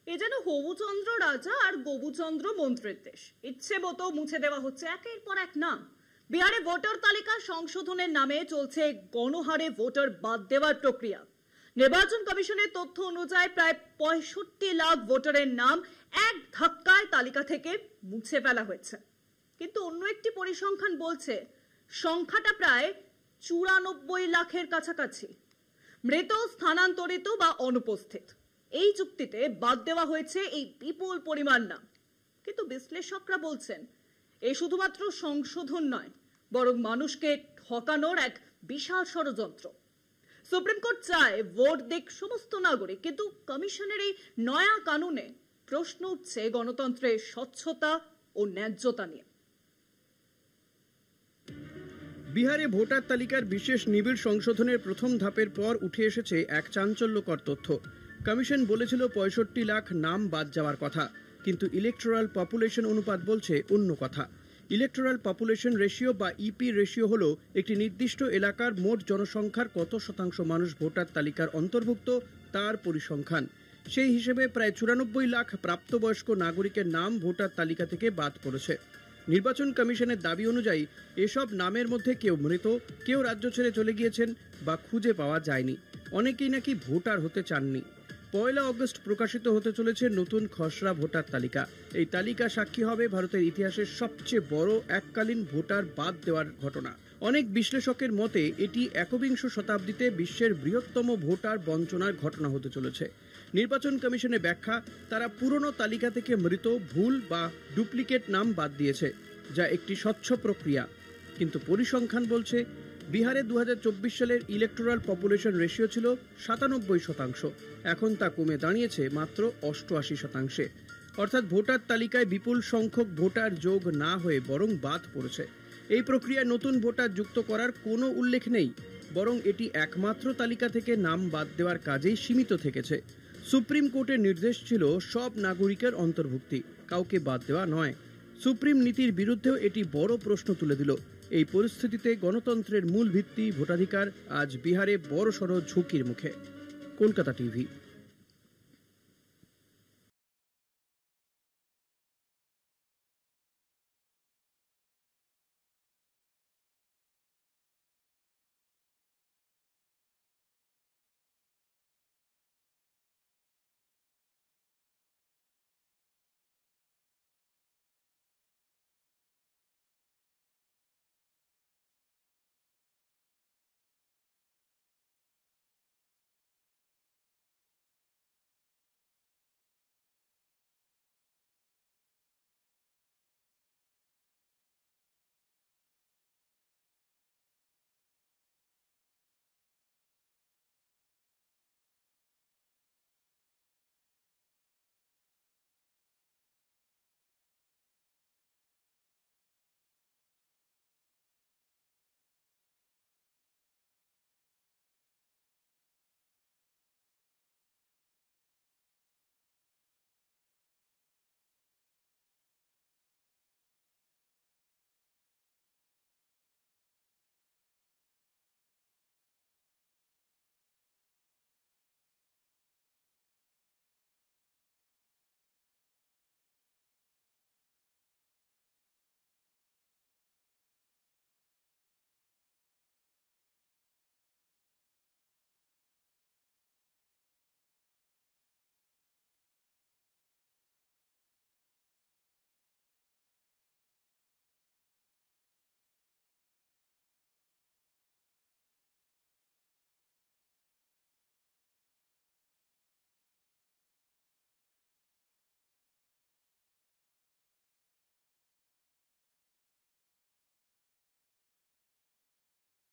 এ যেন হবুচন্দ্র রাজা আর গবুচন্দ্র মন্ত্রের দেশ। ইচ্ছে মতো মুছে দেওয়া হচ্ছে একের পর এক নাম। বিহারে ভোটার তালিকা সংশোধনের নামে চলছে গণহারে ভোটার বাদ দেওয়ার প্রক্রিয়া। নির্বাচন কমিশনের তথ্য অনুযায়ী প্রায় ৬৫ লাখ ভোটারের নাম এক ধাক্কায় তালিকা থেকে মুছে ফেলা হয়েছে। কিন্তু অন্য একটি পরিসংখ্যান বলছে সংখ্যাটা প্রায় ৯৪ লাখের কাছাকাছি। মৃত, স্থানান্তরিত বা অনুপস্থিত এই যুক্তিতে বাদ দেওয়া হয়েছে এই বিপুল পরিমাণ নাম। কিন্তু বিশ্লেষকরা বলছেন এ শুধুমাত্র সংশোধন নয়, বরং মানুষকে ঠকানোর এক বিশাল ষড়যন্ত্র। সুপ্রিম কোর্ট চায় ভোট দিক সমস্ত নাগরিক, কিন্তু কমিশনের এই নয়া কানুনে প্রশ্ন উঠছে গণতন্ত্রের স্বচ্ছতা ও ন্যায্যতা নিয়ে। বিহারে ভোটার তালিকার বিশেষ নিবিড় সংশোধনের প্রথম ধাপের পর উঠে এসেছে এক চাঞ্চল্যকর তথ্য। কমিশন বলেছিল ৬৫ লাখ নাম বাদ যাওয়ার কথা, কিন্তু ইলেকটোরাল পপুলেশন অনুপাত বলছে অন্য কথা। ইলেকটোরাল পপুলেশন রেশিও বা ইপি রেশিও হল একটি নির্দিষ্ট এলাকার মোট জনসংখ্যার কত শতাংশ মানুষ ভোটার তালিকার অন্তর্ভুক্ত তার পরিসংখ্যান। সেই হিসেবে প্রায় ৯৪ লাখ প্রাপ্তবয়স্ক নাগরিকের নাম ভোটার তালিকা থেকে বাদ পড়েছে। নির্বাচন কমিশনের দাবি অনুযায়ী এসব নামের মধ্যে কেউ মৃত, কেউ রাজ্য ছেড়ে চলে গিয়েছেন বা খুঁজে পাওয়া যায়নি। অনেকেই নাকি ভোটার হতে চাননি। ১ আগস্ট প্রকাশিত হতে চলেছে নতুন খসড়া ভোটার তালিকা। এই তালিকা সাক্ষী হবে ভারতের ইতিহাসের সবচেয়ে বড় এককালীন ভোটার বাদ দেওয়ার ঘটনা। অনেক বিশ্লেষকের মতে এটি একবিংশ শতাব্দীতে বিশ্বের বৃহত্তম ভোটার বঞ্চনার ঘটনা হতে চলেছে। নির্বাচন কমিশনের ব্যাখ্যা, তারা পুরনো তালিকা থেকে মৃত, ভুল বা ডুপ্লিকেট নাম বাদ দিয়েছে, যা একটি স্বচ্ছ প্রক্রিয়া। কিন্তু পরিসংখ্যান বলছে বিহারে ২০২৪ সালের ইলেকটোরাল পপুলেশন রেশিও ছিল ৯৭%। এখন তা কমে দাঁড়িয়েছে মাত্র ৮৮%। অর্থাৎ ভোটার তালিকায় বিপুল সংখ্যক ভোটার যোগ না হয়ে বরং বাদ পড়েছে। এই প্রক্রিয়ায় নতুন ভোটার যুক্ত করার কোনো উল্লেখ নেই, বরং এটি একমাত্র তালিকা থেকে নাম বাদ দেওয়ার কাজেই সীমিত থেকেছে। সুপ্রিম কোর্টের নির্দেশ ছিল সব নাগরিকের অন্তর্ভুক্তি, কাউকে বাদ দেওয়া নয়। সুপ্রিম নীতির বিরুদ্ধেও এটি বড় প্রশ্ন তুলে দিল। এই পরিস্থিতিতে গণতন্ত্রের মূল ভিত্তি ভোটাধিকার আজ বিহারে বড়সড় ঝুঁকির মুখে। কলকাতা টিভি।